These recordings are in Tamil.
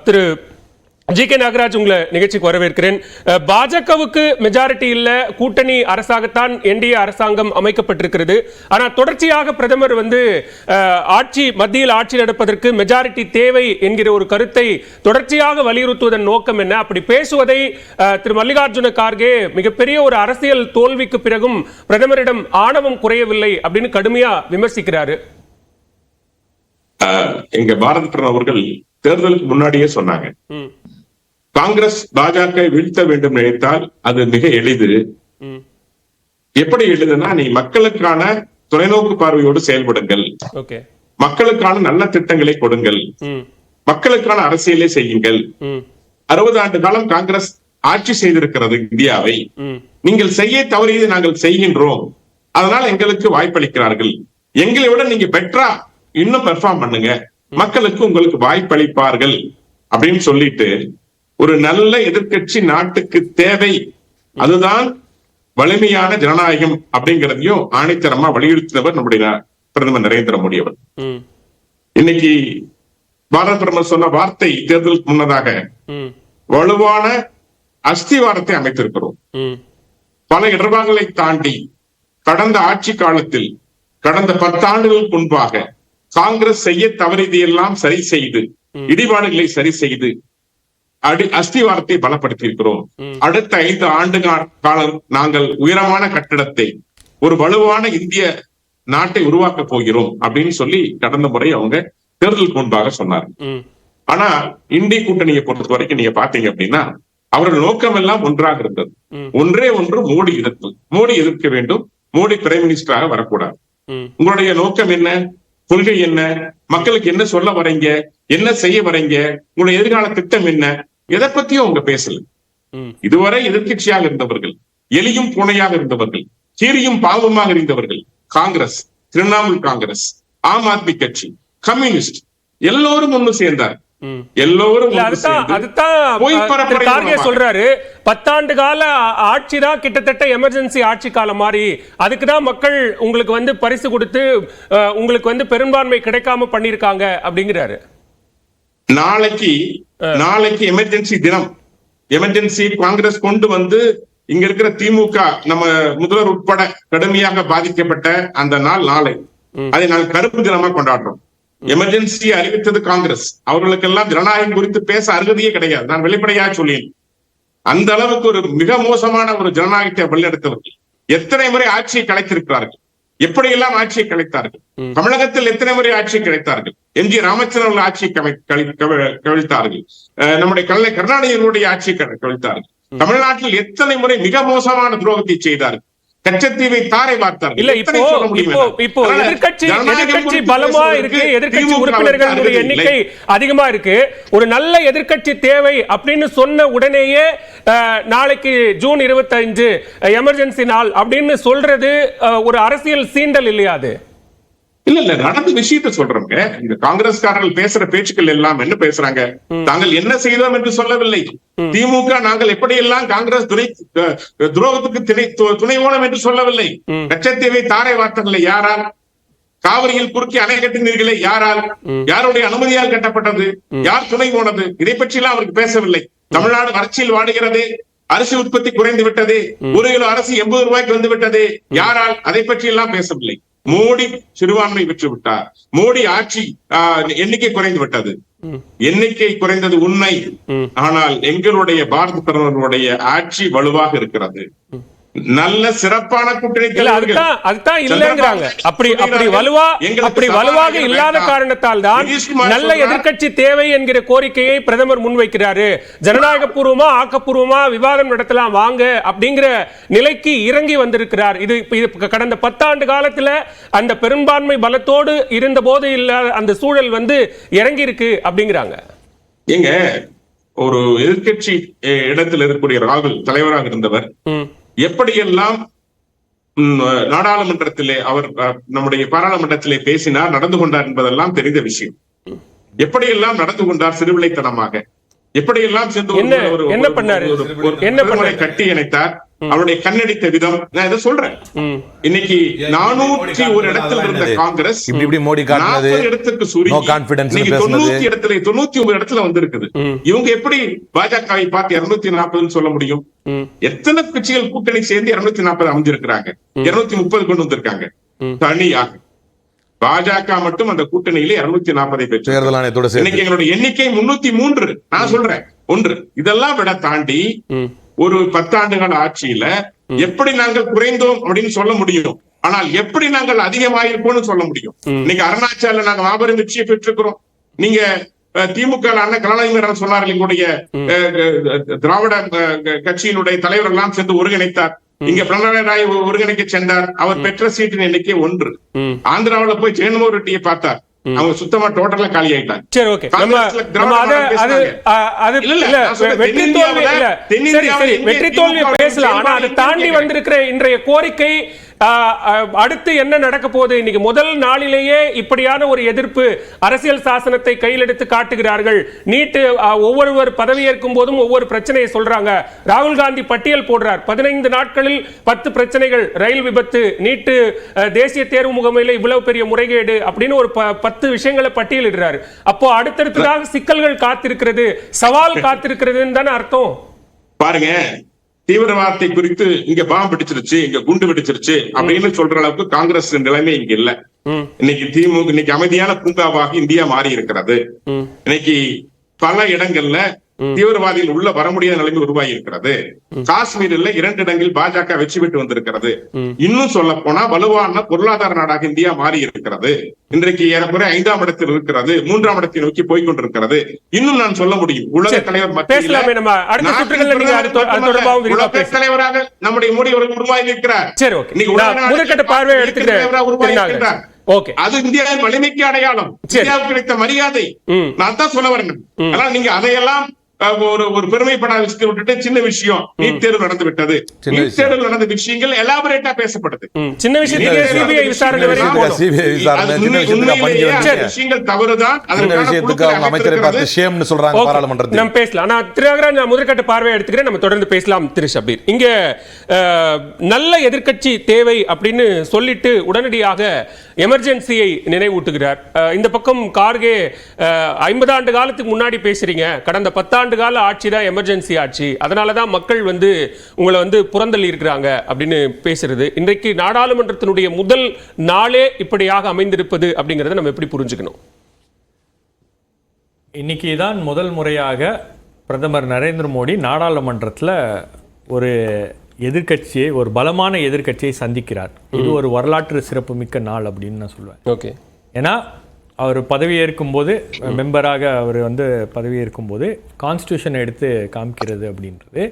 திரு ஜி.கே. நாகராஜ், உங்களை நிகழ்ச்சிக்கு வரவேற்கிறேன். பாஜகவுக்கு மெஜாரிட்டி இல்ல, கூட்டணி அரசாகத்தான் என்டிஏ அரசாங்கம் அமைக்கப்பட்டிருக்கிறது. ஆனால் தொடர்ச்சியாக பிரதமர் மத்தியில் ஆட்சி நடப்பதற்கு மெஜாரிட்டி தேவை என்கிற ஒரு கருத்தை தொடர்ச்சியாக வலியுறுத்துவதன் நோக்கம் என்ன? அப்படி பேசுவதை திரு மல்லிகார்ஜுன கார்கே மிகப்பெரிய ஒரு அரசியல் தோல்விக்கு பிறகும் பிரதமரிடம் ஆணவம் குறையவில்லை அப்படின்னு கடுமையா விமர்சிக்கிறாரு. எங்க பாரத பிரதமர் அவர்கள் தேர்தலுக்கு முன்னாடியே சொன்னாங்க, காங்கிரஸ் பாஜக வீழ்த்த வேண்டும் நினைத்தால் அது மிக எளிது. எப்படி எளிதுன்னா, நீ மக்களுக்கான தொலைநோக்கு பார்வையோடு செயல்படுங்கள், மக்களுக்கான நல்ல திட்டங்களை கொடுங்கள், மக்களுக்கான அரசியலை செய்யுங்கள். 60 ஆண்டு காலம் காங்கிரஸ் ஆட்சி செய்திருக்கிறது இந்தியாவை. நீங்கள் செய்ய தவறியது நாங்கள் செய்கின்றோம், அதனால் எங்களுக்கு வாய்ப்பளிக்கிறார்கள். எங்களை விட நீங்க பெட்டரா இன்னும் பெர்ஃபார்ம் பண்ணுங்க, மக்களுக்கு உங்களுக்கு வாய்ப்பளிப்பார்கள் அப்படின்னு சொல்லிட்டு, ஒரு நல்ல எதிர்க்கட்சி நாட்டுக்கு தேவை, அதுதான் வலிமையான ஜனநாயகம் அப்படிங்கிறதையும் ஆணைத்தரமா வலியுறுத்தினவர் நம்முடைய பிரதமர் நரேந்திர மோடி அவர். இன்னைக்கு பாரத பிரதமர் சொன்ன வார்த்தை, தேர்தலுக்கு முன்னதாக வலுவான அஸ்திவாரத்தை அமைத்திருக்கிறோம். பல இடர்பாடுகளை தாண்டி கடந்த ஆட்சி காலத்தில், கடந்த 10 ஆண்டுகளுக்கு முன்பாக காங்கிரஸ் செய்ய தவறியதையெல்லாம் சரி செய்து, இடிபாடுகளை சரி செய்து அஸ்திவாரத்தை பலப்படுத்தி இருக்கிறோம். அடுத்த 5 ஆண்டு காலம் நாங்கள் உயரமான கட்டிடத்தை, ஒரு வலுவான இந்திய நாட்டை உருவாக்க போகிறோம் அப்படின்னு சொல்லி கடந்த முறை அவங்க தேர்தலுக்கு முன்பாக சொன்னார். ஆனா இந்திய கூட்டணியை பொறுத்த வரைக்கும் நீங்க பாத்தீங்க அப்படின்னா, அவர்கள் நோக்கம் எல்லாம் ஒன்றாக இருந்தது. ஒன்றே ஒன்று, மோடி எதிர்ப்பு. மோடி எதிர்க்க வேண்டும், மோடி பிரைம் மினிஸ்டராக வரக்கூடாது. உங்களுடைய நோக்கம் என்ன, கொள்கை என்ன, மக்களுக்கு என்ன சொல்ல வரீங்க, என்ன செய்ய வரீங்க, உங்களுடைய எதிர்கால திட்டம் என்ன, எதை பத்தியும் அவங்க பேசல. இதுவரை எதிர்கட்சியாக இருந்தவர்கள், எலியும் பூனையாக இருந்தவர்கள், கீரியும் பாவமாக இருந்தவர்கள், காங்கிரஸ், திரிணாமுல் காங்கிரஸ், ஆம் ஆத்மி கட்சி, கம்யூனிஸ்ட், எல்லோரும் ஒண்ணு சேர்ந்தார். எல்லோரும் சொல்றாரு, 10 ஆண்டு கால ஆட்சி தான் கிட்டத்தட்ட எமர்ஜென்சி ஆட்சி காலம் மாதிரி, அதுக்குதான் மக்கள் உங்களுக்கு பரிசு கொடுத்து உங்களுக்கு பெரும்பான்மை கிடைக்காம பண்ணிருக்காங்க அப்படிங்கிறாரு. நாளைக்கு எமர்ஜென்சி தினம். எமர்ஜென்சி காங்கிரஸ் கொண்டு இங்க இருக்கிற திமுக, நம்ம முதல்வர் உட்பட கடுமையாக பாதிக்கப்பட்ட அந்த நாள் நாளை. அதை நாங்கள் கருப்பு தினமா கொண்டாடுறோம். எமர்ஜென்சி அறிவித்தது காங்கிரஸ். அவர்களுக்கெல்லாம் ஜனநாயகம் குறித்து பேச அருகதையே கிடையாது. நான் வெளிப்படையாக சொல்லேன், அந்த அளவுக்கு ஒரு மிக மோசமான ஒரு ஜனநாயகத்தை வழிநடத்தவர்கள். எத்தனை முறை ஆட்சியை கலைத்திருக்கிறார்கள், எப்படியெல்லாம் ஆட்சியை கலைத்தார்கள். தமிழகத்தில் எத்தனை முறை ஆட்சியை கலைத்தார்கள். எம்.ஜி. ராமச்சந்திரன் ஆட்சியை கவிழ்த்தார்கள். நம்முடைய கருணாநிதியினுடைய ஆட்சியை கவிழ்த்தார்கள். தமிழ்நாட்டில் எத்தனை முறை மிக மோசமான துரோகத்தை செய்தார்கள். கச்சத்தீவை தாரை வார்த்தார்கள். இல்ல, இப்போ எதிர்க்கட்சி பலமா இருக்கு, எதிர்க்கட்சி உறுப்பினர்களுடைய எண்ணிக்கை அதிகமா இருக்கு. ஒரு நல்ல எதிர்க்கட்சி தேவை அப்படின்னு சொன்ன உடனேயே நாளைக்கு ஜூன் 25 எமர்ஜென்சி நாள் அப்படின்னு சொல்றது ஒரு அரசியல் சீண்டல் இல்லையா? அது இல்ல, நடந்த விஷயத்த சொல்றோங்க. இந்த காங்கிரஸ்காரர்கள் பேசுற பேச்சுக்கள் எல்லாம் என்ன பேசுறாங்க, தாங்கள் என்ன செய்தோம் என்று சொல்லவில்லை. திமுக நாங்கள் எப்படியெல்லாம் காங்கிரஸ் துரோகத்துக்கு துணைவோனம் என்று சொல்லவில்லை. கச்சத்தீவை தாரை வார்த்தங்களை யாரால்? காவிரியில் குறுக்கி அணை கட்டினீர்களே யாரால்? யாருடைய அனுமதியால் கட்டப்பட்டது? யார் துணை போனது? இதை பற்றி எல்லாம் அவருக்கு பேசவில்லை. தமிழ்நாடு வறட்சியில் வாடுகிறது, அரிசி உற்பத்தி குறைந்து விட்டது, 1 கிலோ அரிசி 80 ரூபாய்க்கு வந்து விட்டது, யாரால்? அதை பற்றி எல்லாம் பேசவில்லை. மோடி சிறுபான்மை பெற்று விட்டார், மோடி ஆட்சி எண்ணிக்கை குறைந்து விட்டது. எண்ணிக்கை குறைந்தது உண்மை, ஆனால் எங்களுடைய பாரத பிரதமருடைய ஆட்சி வலுவாக இருக்கிறது. நல்ல சிறப்பான கூட்டணி வலுவாக இல்லாத காரணத்தால் தான் நல்ல எதிர்க்கட்சி தேவை என்கிற கோரிக்கையை பிரதமர் முன்வைக்கிறாரு. ஜனநாயக பூர்வமா ஆக்கப்பூர்வமா விவாதம் நடத்தலாம் வாங்க அப்படிங்கிற நிலைக்கு இறங்கி வந்திருக்கிறார். இது கடந்த 10 ஆண்டு காலத்துல அந்த பெரும்பான்மை பலத்தோடு இருந்த போது இல்லாத அந்த சூழல் இறங்கி இருக்கு அப்படிங்கிறாங்க. எங்க ஒரு எதிர்க்கட்சி இடத்தில் இருக்கக்கூடிய ராகுல் தலைவராக இருந்தவர் எப்படியெல்லாம் நாடாளுமன்றத்திலே அவர் நம்முடைய பாராளுமன்றத்திலே பேசினார், நடந்து கொண்டார் என்பதெல்லாம் தெரிந்த விஷயம். எப்படியெல்லாம் நடந்து கொண்டார் சிறுவிளைத்தனமாக, எப்படியெல்லாம் சென்று கட்டி இணைத்தார். அவருடைய கண்ணடித்த விதம், நான் இதை சொல்றேன். இன்னைக்கு 401 இடத்துல இருந்த காங்கிரஸ் இப்படி மோடி 40 இடத்துக்கு சுருங்கி 99 இடத்துல வந்திருக்குது. இவங்க எப்படி பாஜகவை பார்த்து 240 சொல்ல முடியும்? எத்தனை கட்சிகள் கூட்டணி சேர்ந்து 240 அமைஞ்சிருக்கிறாங்க, 230 கொண்டு வந்திருக்காங்க. தனியாக பாஜக மட்டும் அந்த கூட்டணியிலே 240 பெற்று இன்னைக்கு எங்களுடைய எண்ணிக்கை 303. நான் சொல்றேன் ஒன்று, இதெல்லாம் விட தாண்டி ஒரு 10 ஆண்டுகால ஆட்சியில எப்படி நாங்கள் குறைந்தோம் அப்படின்னு சொல்ல முடியும், ஆனால் எப்படி நாங்கள் அதிகமாயிருப்போம்னு சொல்ல முடியும். இன்னைக்கு அருணாச்சல நாங்க மாபெரும் வெற்றியை பெற்றிருக்கிறோம். நீங்க திமுக அண்ணன் கலாநிதி சொன்னார், எங்களுடைய திராவிட கட்சியினுடைய தலைவர் எல்லாம் சேர்ந்து ஒருங்கிணைத்தார். இங்க பினராயி ராய் ஒருங்கிணைக்க சென்றார். அவர் பெற்ற சீட்டின் எண்ணிக்கை 1. ஆந்திராவில போய் ஜெகன்மோகன் ரெட்டியை பார்த்தார், அவங்க சுத்தமா டோட்டலா காலி ஆயிட்டாங்க. சரி, ஓகே. வெற்றி தோல்வி பேசலாம். ஆனா அதை தாண்டி வந்திருக்கிற இன்றைய கோரிக்கை அடுத்து என்ன நடக்க போகுது? இன்னைக்கு முதல் நாளிலேயே இப்படியான ஒரு எதிர்ப்பு, அரசியல் சாசனத்தை கையில் எடுத்து காட்டுகிறார்கள். நீட்டு ஒவ்வொருவர் பதவியேற்கும் போதும் ஒவ்வொரு பிரச்சனையை சொல்றாங்க. ராகுல் காந்தி பட்டியல் போடுறார், 15 நாட்களில் 10 பிரச்சனைகள், ரயில் விபத்து, நீட்டு, தேசிய தேர்வு முகமையில இவ்வளவு பெரிய முறைகேடு அப்படின்னு ஒரு 10 விஷயங்களை பட்டியலிடுறாரு. அப்போ அடுத்தடுத்ததாக சிக்கல்கள் காத்திருக்கிறது, சவால் காத்திருக்கிறதுன்னு தானே அர்த்தம். பாருங்க, தீவிரவாதத்தை குறித்து இங்க பாம்பு வெடிச்சிருச்சு, இங்க குண்டு வெடிச்சிருச்சு அப்படின்னு சொல்ற அளவுக்கு காங்கிரஸ் நிலைமை இங்க இல்ல. இன்னைக்கு அமைதியான பூங்காவாக இந்தியா மாறி இருக்கிறது. இன்னைக்கு பல இடங்கள்ல தீவிரவாதிகள் உள்ள வர முடியாத நிலைமை உருவாகி இருக்கிறது. காஷ்மீரில் 2 இடங்களில் பாஜக வெற்றி பெற்று வந்திருக்கிறது. இன்னும் சொல்ல போனா வலுவான பொருளாதார நாடாக இந்தியா மாறி இருக்கிறது. இன்றைக்கு ஏறக்குறை 5ஆம் இடத்தில் இருக்கிறது, 3ஆம் இடத்தை நோக்கி போய்கொண்டிருக்கிறது. இன்னும் நான் சொல்ல முடியும், உலக தலைவர் தலைவராக நம்முடைய மோடி அவர்கள் உருவாகி இருக்கிறார். அது இந்தியாவின் வலிமைக்கு அடையாளம், இந்தியாவுக்கு கிடைத்த மரியாதை. நான் தான் சொல்ல வரேன். அதனால நீங்க அதையெல்லாம் ஒரு பெருமைப்படாத விஷயத்தை விட்டுட்டு சின்ன விஷயம் நீட் தேர்வு நடந்து விட்டது. நீட் தேர்வு நடந்த விஷயங்கள் எலாபரேட்டா பேசப்படுது. சின்ன விஷயங்கள் தவறுதான். அமைச்சரை பார்த்து ஷேம்னு சொல்றாங்க பாராளுமன்றத்தில். நம்ம பேசலாம். ஆனா திரியாகராஜ், நான் முதற்கட்ட பார்வையை எடுத்துக்கிறேன், நம்ம தொடர்ந்து பேசலாம். திரு ஷபீர், இங்க நல்ல எதிர்க்கட்சி தேவை அப்படின்னு சொல்லிட்டு உடனடியாக எமர்ஜென்சியை நினைவூட்டுகிறார். இந்த பக்கம் கார்கே 50 ஆண்டு காலத்துக்கு முன்னாடி பேசுறீங்க, கடந்த 10 ஆண்டு கால ஆட்சி தான் எமர்ஜென்சி ஆட்சி, அதனாலதான் மக்கள் உங்களை புறந்தள்ளி இருக்கிறாங்க அப்படின்னு பேசுறது. இன்றைக்கு நாடாளுமன்றத்தினுடைய முதல் நாளே இப்படியாக அமைந்திருப்பது அப்படிங்கறத நம்ம எப்படி புரிஞ்சுக்கணும்? இன்னைக்கு தான் முதல் முறையாக பிரதமர் நரேந்திர மோடி நாடாளுமன்றத்தில் ஒரு எதிர்க்கட்சியை, ஒரு பலமான எதிர்க்கட்சியை சந்திக்கிறார். இது ஒரு வரலாற்று சிறப்புமிக்க நாள் அப்படின்னு நான் சொல்லுவேன். ஓகே. ஏன்னா அவர் பதவியேற்கும் போது, மெம்பராக அவர் பதவியேற்கும் போது கான்ஸ்டியூஷனை எடுத்து காமிக்கிறது அப்படின்றது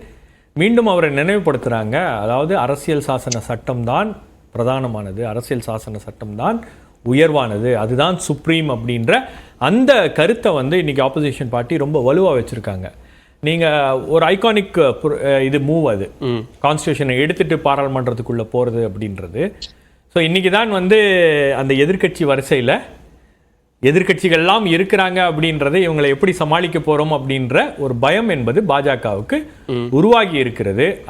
மீண்டும் அவரை நினைவுபடுத்துகிறாங்க. அதாவது அரசியல் சாசன சட்டம் தான் பிரதானமானது, அரசியல் சாசன சட்டம் தான் உயர்வானது, அதுதான் சுப்ரீம் அப்படின்ற அந்த கருத்தை இன்னைக்கு ஆப்போசிஷன் பார்ட்டி ரொம்ப வலுவாக வச்சுருக்காங்க. நீங்கள் ஒரு ஐகானிக் இது மூவ், அது கான்ஸ்டியூஷனை எடுத்துகிட்டு பாராளுமன்றத்துக்குள்ளே போகிறது அப்படின்றது. ஸோ இன்றைக்கி தான் அந்த எதிர்க்கட்சி வரிசையில் எதிர்க்கட்சிகள்லாம் இருக்கிறாங்க அப்படின்றதை இவங்களை எப்படி சமாளிக்க போகிறோம் அப்படின்ற ஒரு பயம் என்பது பாஜகவுக்கு உருவாகி இருக்கிறது.